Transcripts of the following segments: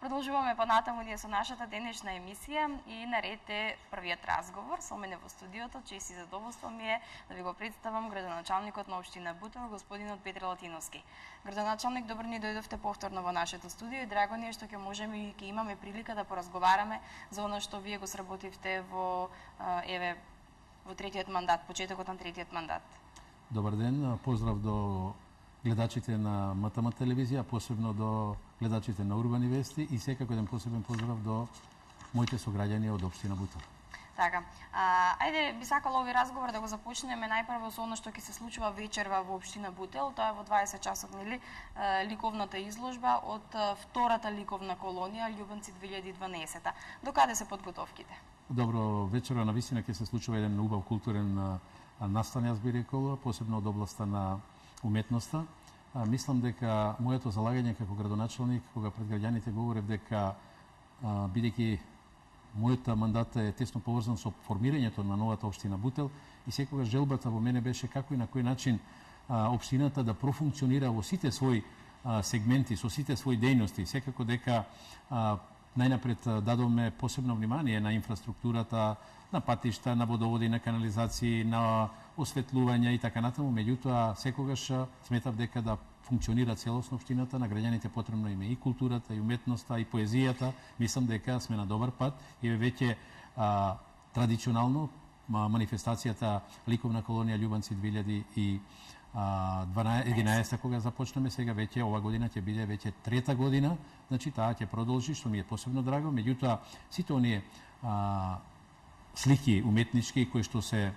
Продолжуваме понатаму ние со нашата денешна емисија и наред е првиот разговор. Со мене во студиото, чест и задоволство ми е да ви го представам градоначалникот на општина Бутел, господинот Петре Латиновски. Градоначалник, добро ни дојдовте повторно во нашето студио и драго ни е што ќе можеме и ќе имаме прилика да поразговараме за она што вие го сработивте во третиот мандат, почетокот на третиот мандат. Добар ден, поздрав до гледачите на МТМ телевизија, посебно до гледачите на Урбани вести и секако еден посебен поздрав до моите сограѓани од општина Бутел. Така. Ајде би сакала овој разговор да го започнеме најпрво со она што ќе се случува вечерва во општина Бутел. Тоа е во 20 часот, нели, ликовната изложба од втората ликовна колонија Љубенци 2012. До каде се подготовките? Добро, вечерва на вистина ќе се случува еден убав културен настан, јас би рекол, посебно од областа на уметноста. Мислам дека моето залагање како градоначалник, кога пред граѓаните говорев дека бидејќи мојот мандат е тесно поврзан со формирањето на новата општина Бутел и секогаш желбата во мене беше како и на кој начин општината да профункционира во сите своји сегменти, со сите своји дејности. Секако дека најнапред дадовме посебно внимание на инфраструктурата, на патишта, на водоводи, на канализации, на осветлување и така натаму. Меѓутоа, секогаш сметав дека да функционира целосно општината, на граѓаните потребно им е и културата, и уметноста, и поезијата. Мислам дека сме на добар пат и веќе традиционално манифестацијата ликовна колонија Љубенци 2011 кога започнеме, сега веќе ова година ќе биде веќе трета година, значи таа ќе продолжи, што ми е посебно драго. Меѓутоа, сите оние слики уметнички кои што се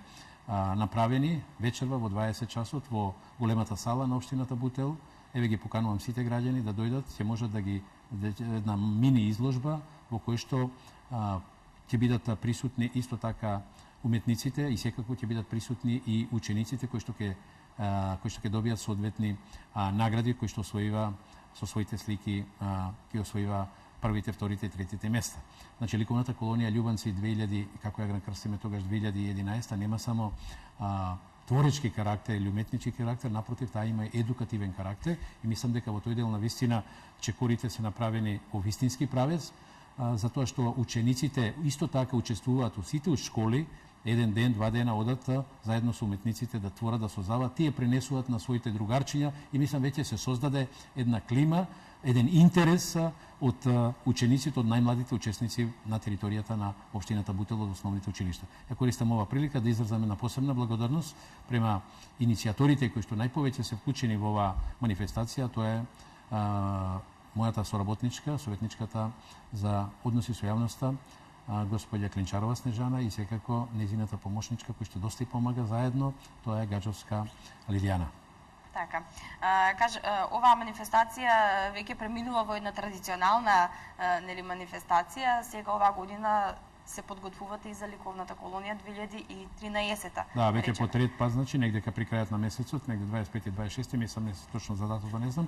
направени вечерва во 20 часот во големата сала на општината Бутел. Еве ги поканувам сите граѓани да дојдат, ќе можат да ги една мини изложба во кој што ќе бидат присутни исто така уметниците и секако ќе бидат присутни и учениците кои што ќе добијат соодветни награди, кои што освоива со своите слики ќе освоива првите, вторите и третите места. Значи, ликовната колонија Љубенци 2000, како ја крстиме тогаш 2011, нема само творечки карактер или уметнички карактер, напротив, таа има едукативен карактер и мислам дека во тој дел на вистина чекорите се направени во вистински правец, затоа што учениците исто така учествуваат во сите школи, еден ден, два дена одат заедно со уметниците да творат, да создаваат, тие пренесуваат на своите другарчиња и мислам веќе се создаде една клима, еден интерес од учениците, од најмладите учесници на територијата на општината Бутел од основните училишта. Ја користам ова прилика да изразам една посебна благодарност према иницијаторите кои што најповеќе се вклучени во оваа манифестација, тоа е мојата соработничка, советничката за односи со јавноста, господја Клинчарова Снежана и секако незината помошничка кој што доста и помага заедно, тоа е Гаджовска Лилијана. Така. Оваа манифестација веќе преминува во една традиционална манифестација. Сега оваа година се подготвувате и за ликовната колонија 2013. Да, веќе по трет пат, значи негде при крајот на месецот, негде 25 и 26, мислам не точно за датата не знам,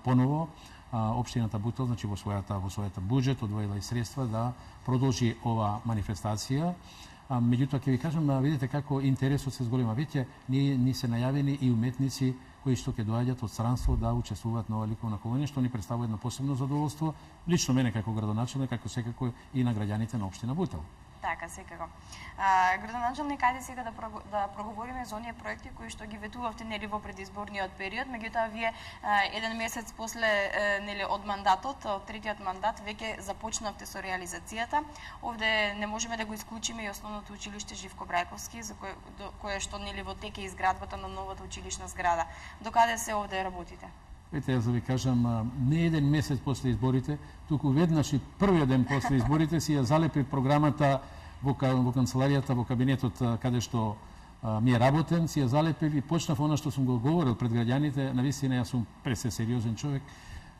поново општината Бутел, значи во својата буџет одвоила и средства да продолжи ова манифестација. Меѓутоа ќе ви кажам, видите како интересот се зголема. Веќе ни се најавени и уметници кои што ќе доаѓаат од странство да учествуваат на оваа ликовна колонија, што ни представува едно посебно задоволство, лично мене како градоначалник, како секако и на граѓаните на општина Бутел. Така, секако. Градоначалник, ајде сега да проговориме за оние проекти кои што ги ветувавте нели во предизборниот период, меѓутоа вие еден месец после нели од мандатот, од третиот мандат веќе започнавте со реализацијата. Овде не можеме да го исклучиме и основното училиште Живко Брајковски, за кое што нели во тек е изградбата на новата училишна зграда. До каде се овде работите? Ете, јас да ви кажам, не еден месец после изборите, туку веднаш и првиот ден после изборите си ја залепи програмата во канцеларијата, во кабинетот каде што ми е работен, си ја залепив и почнав она што сум го говорил пред граѓаните. Навистина јас сум пресериозен човек,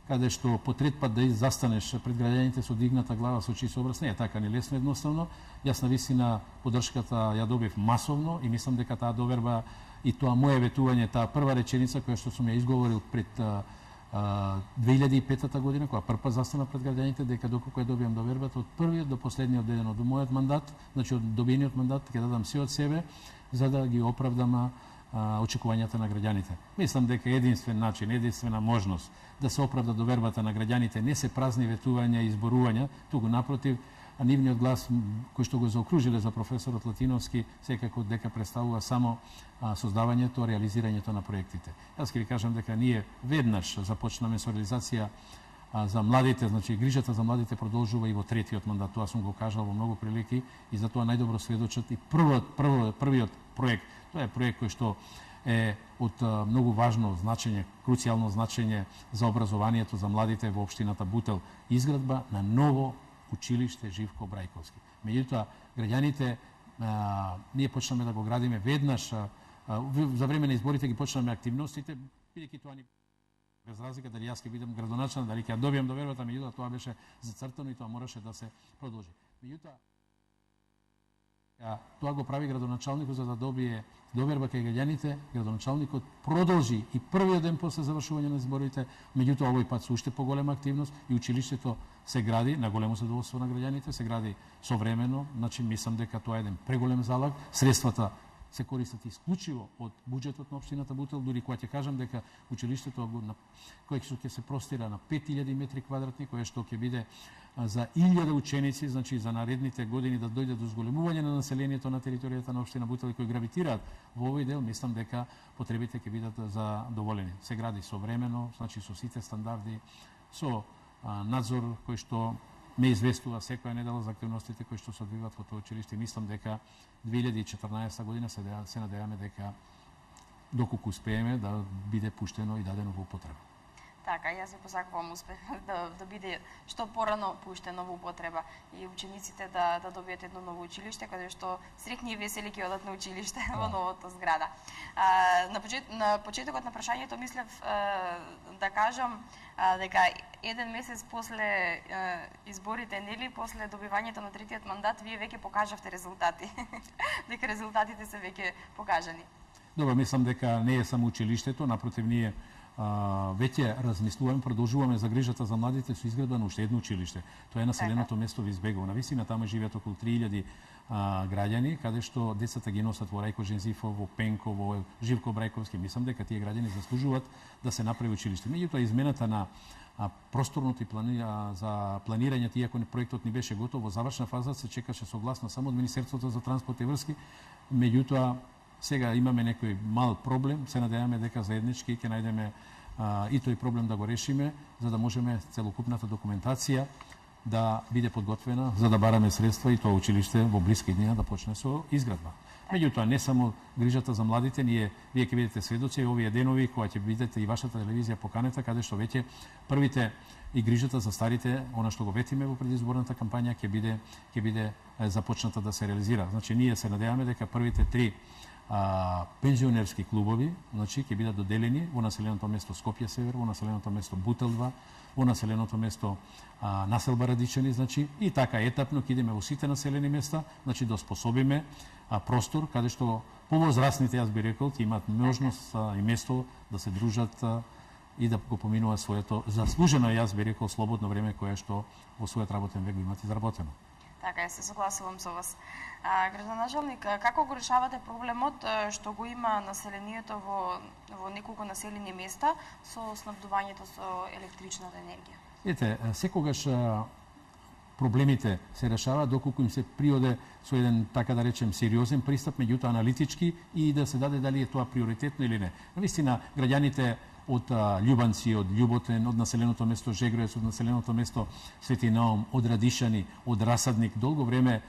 каде што по трет пат да застанеш пред граѓаните со дигната глава, со чист образ, не е така ни лесно едноставно. Јас навистина поддршката ја добив масовно и мислам дека таа доверба и тоа моје ветување, таа прва реченица која што сум ја изговорил пред 2005 година, кога прв застана пред граѓаните, дека доколку ја добијам довербата од првиот до последниот ден од мојот мандат, значи од добиениот мандат, ќе дадам се од себе за да ги оправдам очекувањата на граѓаните. Мислам дека единствен начин, единствена можност да се оправда довербата на граѓаните не се празни ветувања и изборувања, туку напротив, нивниот глас кој што го заокружиле за професорот Латиновски секако дека представува само создавањето, реализирањето на проектите. Јас ќе ви кажам дека ние веднаш започнаме со реализација за младите, значи грижата за младите продолжува и во третиот мандат, тоа сум го кажал во многу прилики и за тоа најдобро сведочат и првиот проект. Тоа е проект кој што е од многу важно значење, круцијално значење за образованието за младите во општината Бутел, изградба на ново училиште Живко Брајковски. Меѓутоа, граѓаните, ние почнаме да го градиме веднаш, за време на изборите ги почнаме активностите, бидејќи тоа ни без разлика дали јас ќе бидам градоначалник, дали ќе ја добијам довербата, меѓутоа тоа беше зацртано и тоа мораше да се продолжи. Меѓутоа, тоа го прави градоначалникот за да добие доверба кај граѓаните. Градоначалникот продолжи и првиот ден после завршување на изборите, меѓутоа овој пат со уште поголема активност и училиштето се гради на големо задоволство на граѓаните, се гради современо, значи мислам дека тоа е еден преголем залаг. Средствата се користат исклучиво од буџетот на општината Бутел, дури кога ќе кажам дека училиштето кое ќе се простира на 5000 метри квадратни, кое што ќе биде за 1000 ученици, значи за наредните години да дојде до зголемување на населението на територијата на општина Бутел кои гравитираат во овој дел, мислам дека потребите ќе бидат задоволени. Се гради современо, значи со сите стандарди, со надзор кој што ме известува секоја недела за активностите кои што се одвиваат во тоа училиште. Мислам дека 2014 година се надеваме дека доколку успееме да биде пуштено и дадено во употреба. Така, јас ви посакувам успех да биде што порано пуштено во употреба и учениците да добијат едно ново училиште каде што среќни и весели ќе одат на училиште во новото зграда. На почетокот на прашањето мислев да кажам дека еден месец после изборите, нели, после добивањето на третиот мандат, вие веќе покажавте резултати. Дека резултатите се веќе покажани. Добро, мислам дека не е само училиштето, напротив ние веќе размислуваме, продолжуваме за грижата за младите со изградба на уште едно училиште. Тоа е населеното место во Избегово. Навистина таму живеат околу 3000 граѓани, каде што децата ги носат во Рајко Жензифов, во Пенко, во Живко Брајковски. Мислам дека тие граѓани заслужуваат да се направи училиште. Меѓутоа измената на просторното и за планирањето, иако проектот не беше готов, во завршна фаза се чекаше согласност само од Министерството за транспорт и врски. Меѓутоа сега имаме некој мал проблем, се надеваме дека заеднички ќе најдеме и тој проблем да го решиме, за да можеме целокупната документација да биде подготвена, за да бараме средства и тоа училиште во блиски дни да почне со изградба. Меѓутоа, не само грижата за младите, вие ќе бидете сведоци овие денови кога ќе бидете и вашата телевизија поканета, каде што веќе првите и грижата за старите, она што го ветиме во предизборната кампања, ќе биде започната да се реализира. Значи, ние се надеваме дека првите 3 пензионерски клубови, значи ќе бидат доделени во населеното место Скопје Север, во населеното место Бутел 2, во населеното место Населба Радичани, значи и така етапно ќе идеме во сите населени места, значи да способиме простор каде што повозрастните, јас би рекол, ќе имаат можност и место да се дружат и да го поминуваат своето заслужено, јас би рекол, слободно време кое што во својот работен век го имат изработено. Така, се согласувам со вас. Градоначалник, како го решавате проблемот што го има населението во неколку населени места со снабдувањето со електричната енергија? Ете, секогаш проблемите се решаваат доколку им се приоде со еден, така да речем, сериозен пристап, меѓутоа аналитички и да се даде дали е тоа приоритетно или не. Навистина, граѓаните од Љубанци, од Љуботен, од населеното место Жегровец, од населеното место Свети Наум, од Радишани, од Расадник, долго време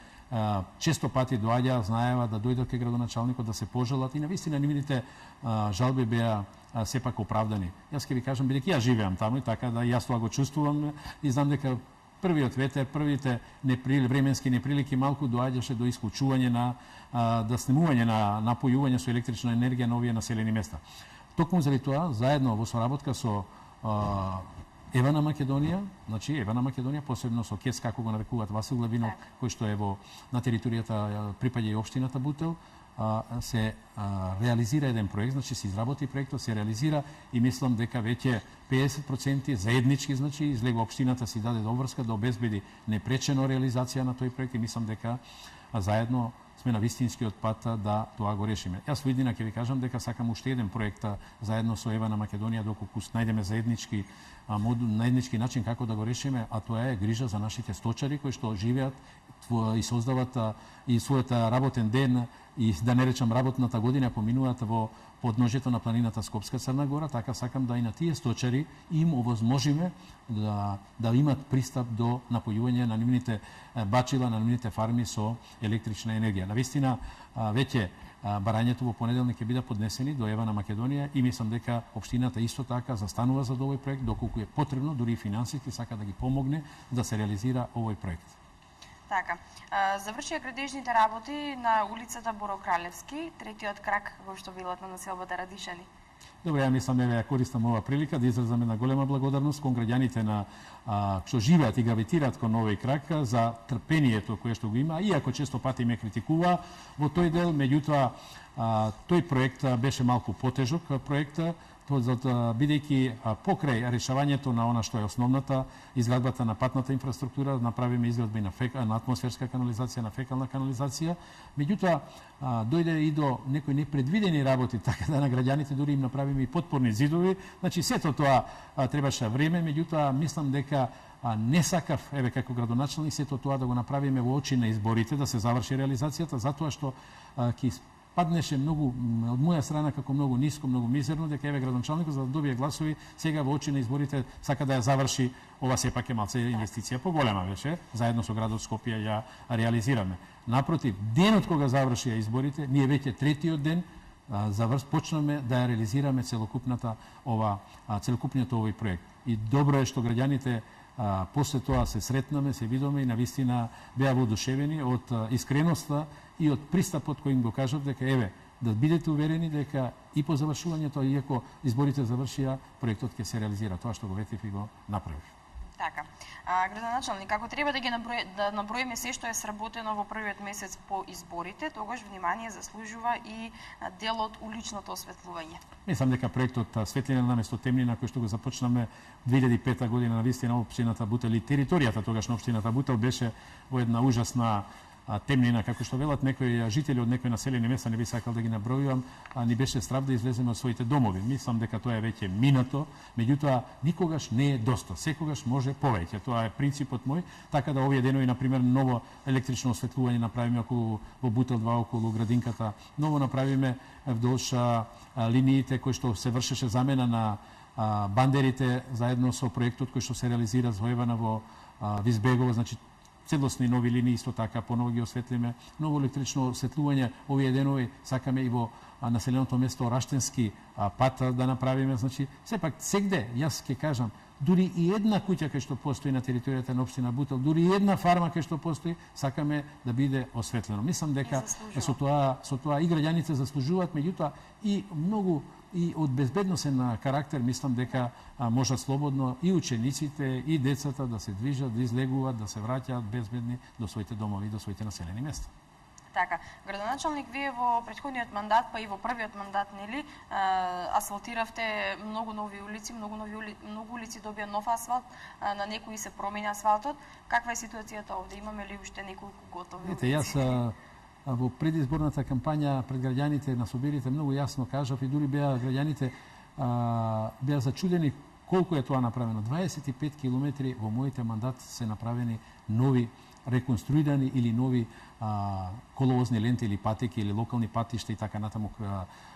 често пати доаѓа, знаева да дојдат кај градоначалникот да се пожалат и навистина нивните жалби беа сепак оправдани. Јас ќе ви кажам, бидејќи јас живеам таму и така да јас тоа го чувствувам и знам дека првиот ветер, првите временски неприлики малку доаѓаше до исклучување на да снимување на напојување со електрична енергија на овие населени места. Токму заради тоа, заедно во соработка со Евана Македонија, значи Евана Македонија, посебно со КЕС, како го нарекуваат Васил Главинов, кој што е на територијата припаѓа и општината Бутел, се реализира еден проект, значи се изработи проектот, се реализира и мислам дека веќе 50% заеднички, значи излего општината си даде обврска да обезбеди непречено реализација на тој проект и мислам дека заедно сме на вистинскиот пат да тоа го решиме. Јас во иднина ќе ви кажам дека сакам уште еден проект заедно со Ева на Македонија доколку најдеме заеднички начин како да го решиме, а тоа е грижа за нашите сточари кои што живеат и создават и својот работен ден и да не речам работната година поминуваат во подножјето на планината Скопска Црна Гора, така сакам да и на тие сточари им овозможиме да имат пристап до напојување на нивните бачила, на нивните фарми со електрична енергија. Навистина, веќе барањето во понеделник ќе биде поднесени до Ева на Македонија и мислам дека општината исто така застанува за овој проект, доколку е потребно, дури и финансиски сака да ги помогне да се реализира овој проект. Така, завршија градежните работи на улицата Боро Кралевски, третиот крак во што билат на населбата Радишани. Добре, ја мислам ја користам ова прилика да изразам една голема благодарност кон граѓаните на што живеат и гравитираат кон овој крак за трпението кое што го има, иако често пати ме критикува во тој дел, меѓутоа тој проект беше малку потежок проект, бидејќи покрај решавањето на она што е основната изградбата на патната инфраструктура, направиме изградба и на атмосферска канализација, на фекална канализација, меѓутоа дојде и до некои непредвидени работи, така да на граѓаните дури им направиме и подпорни зидови. Значи сето тоа требаше време, меѓутоа мислам дека не сакав, еве како градоначалник, сето тоа да го направиме во очи на изборите, да се заврши реализацијата, затоа што ќе паднеше многу од моја страна како многу ниско, многу мизерно, дека еве градоначалникот за да добие гласови сега во очи на изборите сака да ја заврши. Ова сепак е малце инвестиција поголема беше, заедно со градот Скопје ја реализираме. Напротив, денот кога завршија изборите, ние веќе третиот ден почнаме да ја реализираме целокупниот овој проект. И добро е што граѓаните после тоа се сретнаме, се видоме и навистина беа воодушевени од искреноста и од пристапот кој им го кажав дека еве да бидете уверени дека и по завршувањето, иако изборите завршија, проектот ќе се реализира. Тоа што го ветив и го направив. Така. Градоначалник, како треба да наброиме се што е сработено во првиот месец по изборите, тогаш внимание заслужува и делот уличното осветлување. Мислам дека проектот Светлина наместо темнина кој што го започнаме 2005 година на вистина општината Бутел и територијата тогаш на општината Бутел беше во една ужасна темнина, како што велат некои жители од некои населени места, не би сакал да ги набројувам, ни беше страв да излеземе од своите домови. Мислам дека тоа е веќе минато, меѓутоа никогаш не е доста, секогаш може повеќе. Тоа е принципот мој, така да овие денови, например, ново електрично осветлување направиме околу во Бутел 2 околу градинката, ново направиме вдолж линиите кои што се вршеше замена на бандерите заедно со проектот кој што се реализира зоевана во Визбегово, значи целосни нови линии исто така поново ги осветлиме, ново електрично осветлување овие денови сакаме и во населеното место Раштенски пат да направиме, значи сепак сегде јас ќе кажам дури и една куќа кај што постои на територијата на општина Бутел, дури и една фарма кај што постои, сакаме да биде осветлено. Мислам дека со тоа и граѓаните заслужуваат, меѓутоа и многу и од безбедносен карактер, мислам дека можат слободно и учениците, и децата да се движат, да излегуваат, да се враќаат безбедни до своите домови, до своите населени места. Така, градоначалник, вие во претходниот мандат, па и во првиот мандат, нели, асфалтиравте многу нови улици, многу улици добија нов асфалт, на некои се промени асфалтот. Каква е ситуацијата овде? Имаме ли уште неколку готови улици? Јас во предизборната кампања пред граѓаните на собирите многу јасно кажав и дури беа граѓаните беа зачудени колку е тоа направено. 25 километри во моите мандат се направени нови реконструирани или нови коловозни ленти или патеки или локални патишта и така натаму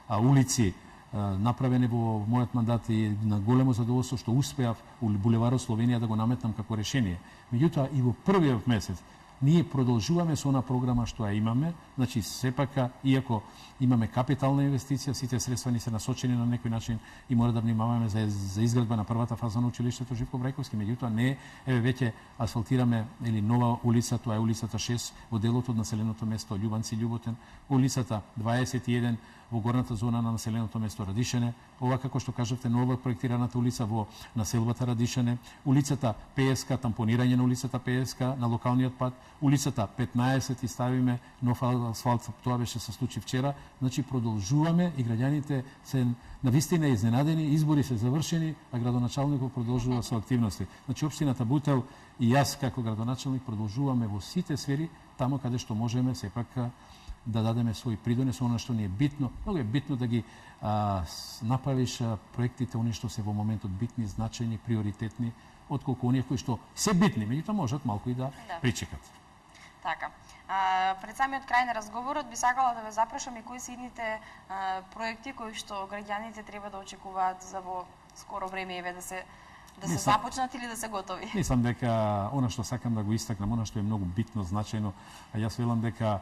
улици направени во мојот мандат и на големо задоволство што успеав булеварот Словенија да го наметнам како решение. Меѓутоа и во првиот месец ние продолжуваме со она програма што ја имаме, значи сепак иако имаме капитална инвестиција, сите средства ни се насочени на некој начин и мора да внимаваме за изградба на првата фаза на училиштето Живко Брајковски, меѓутоа не еве веќе асфалтираме или нова улица, тоа е улицата 6 во делот од населеното место Љубанци Љуботен, улицата 21 во горната зона на населеното место Радишене, ова како што кажавте нова проектираната улица во населбата Радишене, улицата ПСК, тампонирање на улицата ПСК на локалниот пат, улицата 15 и ставиме нов асфалт, тоа беше се случи вчера, значи продолжуваме и граѓаните се навистина изненадени, избори се завршени, а градоначалникот продолжува со активности. Значи општината Бутел и јас како градоначалник продолжуваме во сите сфери, тамо каде што можеме сепак да дадеме свој придонес, она што ни е битно. Многу е битно да ги направиш проектите, они што се во моментот битни, значајни, приоритетни, отколку оние кои што се битни, меѓутоа можат малку и да причекат. Така. Пред самиот крај на разговорот би сакала да ве запрашам и кои се идните проекти кои што граѓаните треба да очекуваат за во скоро време еве да се започнат или да се готови. Мислам дека она што сакам да го истакнам, она што е многу битно, значајно, а јас велам дека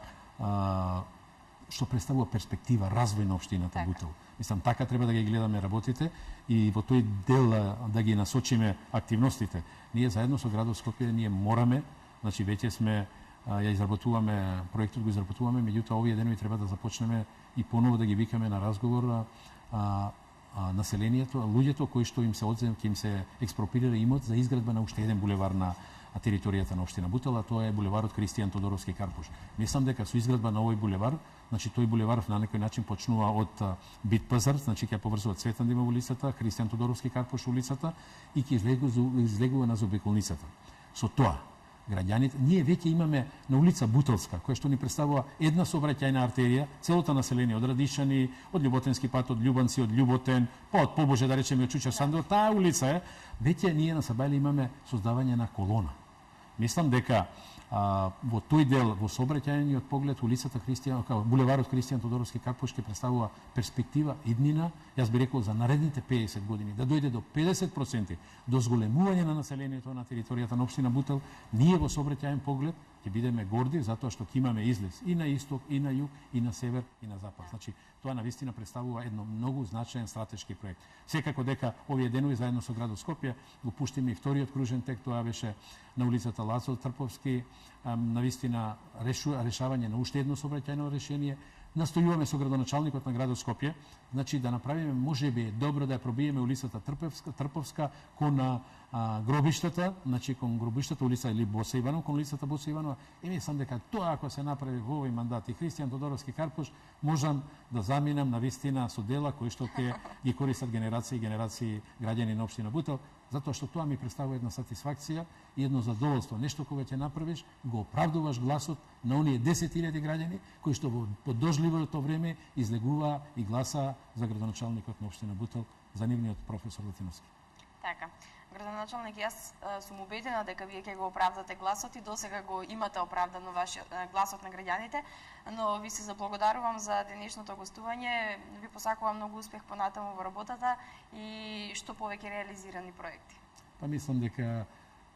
што представува перспектива, развој на општината Бутел. Мислам, така треба да ги гледаме работите и во тој дел да ги насочиме активностите. Ние заедно со градот Скопје ние мораме, значи веќе сме ја изработуваме, проектот го изработуваме, меѓутоа овие денови треба да започнеме и поново да ги викаме на разговор населението, луѓето кои што им се одзем, ќе им се експроприра имот за изградба на уште еден булевар на територијата на општина Бутел, а тоа е булеварот Кристијан Тодоровски Карпуш. Мислам дека со изградба на овој булевар, значи тој булевар на некој начин почнува од Бит Пазар, значи ќе поврзува Цветан Димов улицата, Кристијан Тодоровски Карпуш улицата и ќе излегува на заобиколницата. Со тоа граѓаните, ние веќе имаме на улица Бутелска, која што ни представува една сообраќајна артерија, целото население од Радишани, од Љуботенски пат, од Љубанци, од Љуботен, па од Побоже, да речеме, од Чучар Сандор, таа улица е, веќе ние на Сабајле имаме создавање на колона. Мислам дека во тој дел, во сообраќајниот поглед, улицата булеварот Кристијан Тодоровски Карпуш ќе представува перспектива, иднина, јас би рекол за наредните 50 години, да дојде до 50% до зголемување на населението на територијата на општина Бутел. Ние во сообраќајен поглед ќе бидеме горди затоа што ќе имаме излез и на исток, и на југ, и на север, и на запад. Значи, тоа навистина представува едно многу значаен стратешки проект. Секако дека овие денови заедно со градот Скопје го пуштиме и вториот кружен тек, тоа беше на улицата Лазар Трповски, навистина решавање на уште едно сообраќајно решение. Настојуваме со градоначалникот на градот Скопје, значи да направиме, можеби е добро да ја пробиеме улицата Трповска кон гробиштата, значи кон гробиштата улица или Боса Иванов, кон улицата Боса Иванова. И мислам дека тоа ако се направи во овој мандат и Кристијан Тодоровски Карпуш, можам да заминам навистина со дела кои што ќе ги користат генерации и генерации граѓани на општина Бутел, затоа што тоа ми представува една сатисфакција и едно задоволство. Нешто кога ќе направиш, го оправдуваш гласот на оние 10.000 граѓани кои што во подожливото време излегуваа и гласаа за градоначалникот на општина Бутел, за нивниот професор Латиновски. Така. Градоначалник, јас сум убедена дека вие ќе го оправдате гласот и досега го имате оправдано вашиот гласот на граѓаните, но ви се заблагодарувам за денешното гостување, ви посакувам многу успех понатаму во работата и што повеќе реализирани проекти. Па мислам дека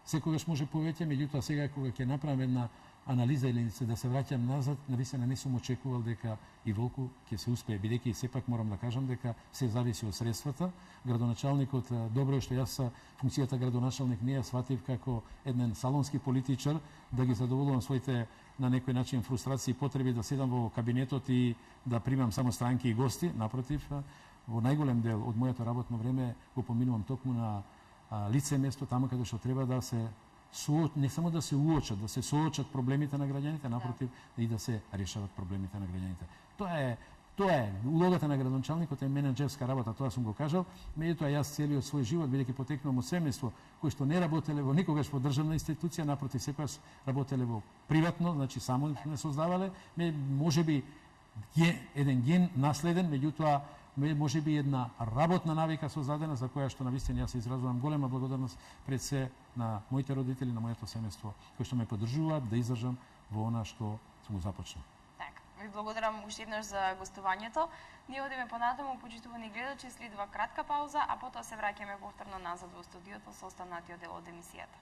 секогаш може повеќе, меѓутоа сега кога ќе направам една анализа или да се враќам назад, навистина не сум очекувал дека и Волку ќе се успее, бидејќи сепак морам да кажам дека се зависи од средствата. Градоначалникот, добро е што јас функцијата градоначалник не ја сватив како еден салонски политичар, да ги задоволувам своите на некој начин фрустрации и потреби да седам во кабинетот и да примам само странки и гости. Напротив, во најголем дел од моето работно време го поминувам токму на лице место, таму каде што треба да се не само да се уочат, да се соочат проблемите на граѓаните, напротив, и да се решават проблемите на граѓаните. Тоа е улогата на градоначалникот, е менеджерска работа, тоа сум го кажал. Меѓутоа јас целиот свој живот, бидејќи потекнувам од семејство кои што не работеле во никогаш во државна институција, напротив секогаш работеле во приватно, значи само не создавале, можеби еден ген наследен, меѓутоа можеби една работна навика создадена за која што навистина јас изразувам голема благодарност пред се на моите родители, на моето семејство, кои што ме поддржуваат да издржам во она што сум го започнал. Така, ви благодарам уште еднаш за гостувањето. Ние одиме понатаму, почитувани гледачи, следува кратка пауза, а потоа се враќаме повторно назад во студиото со останатиот дел од емисијата.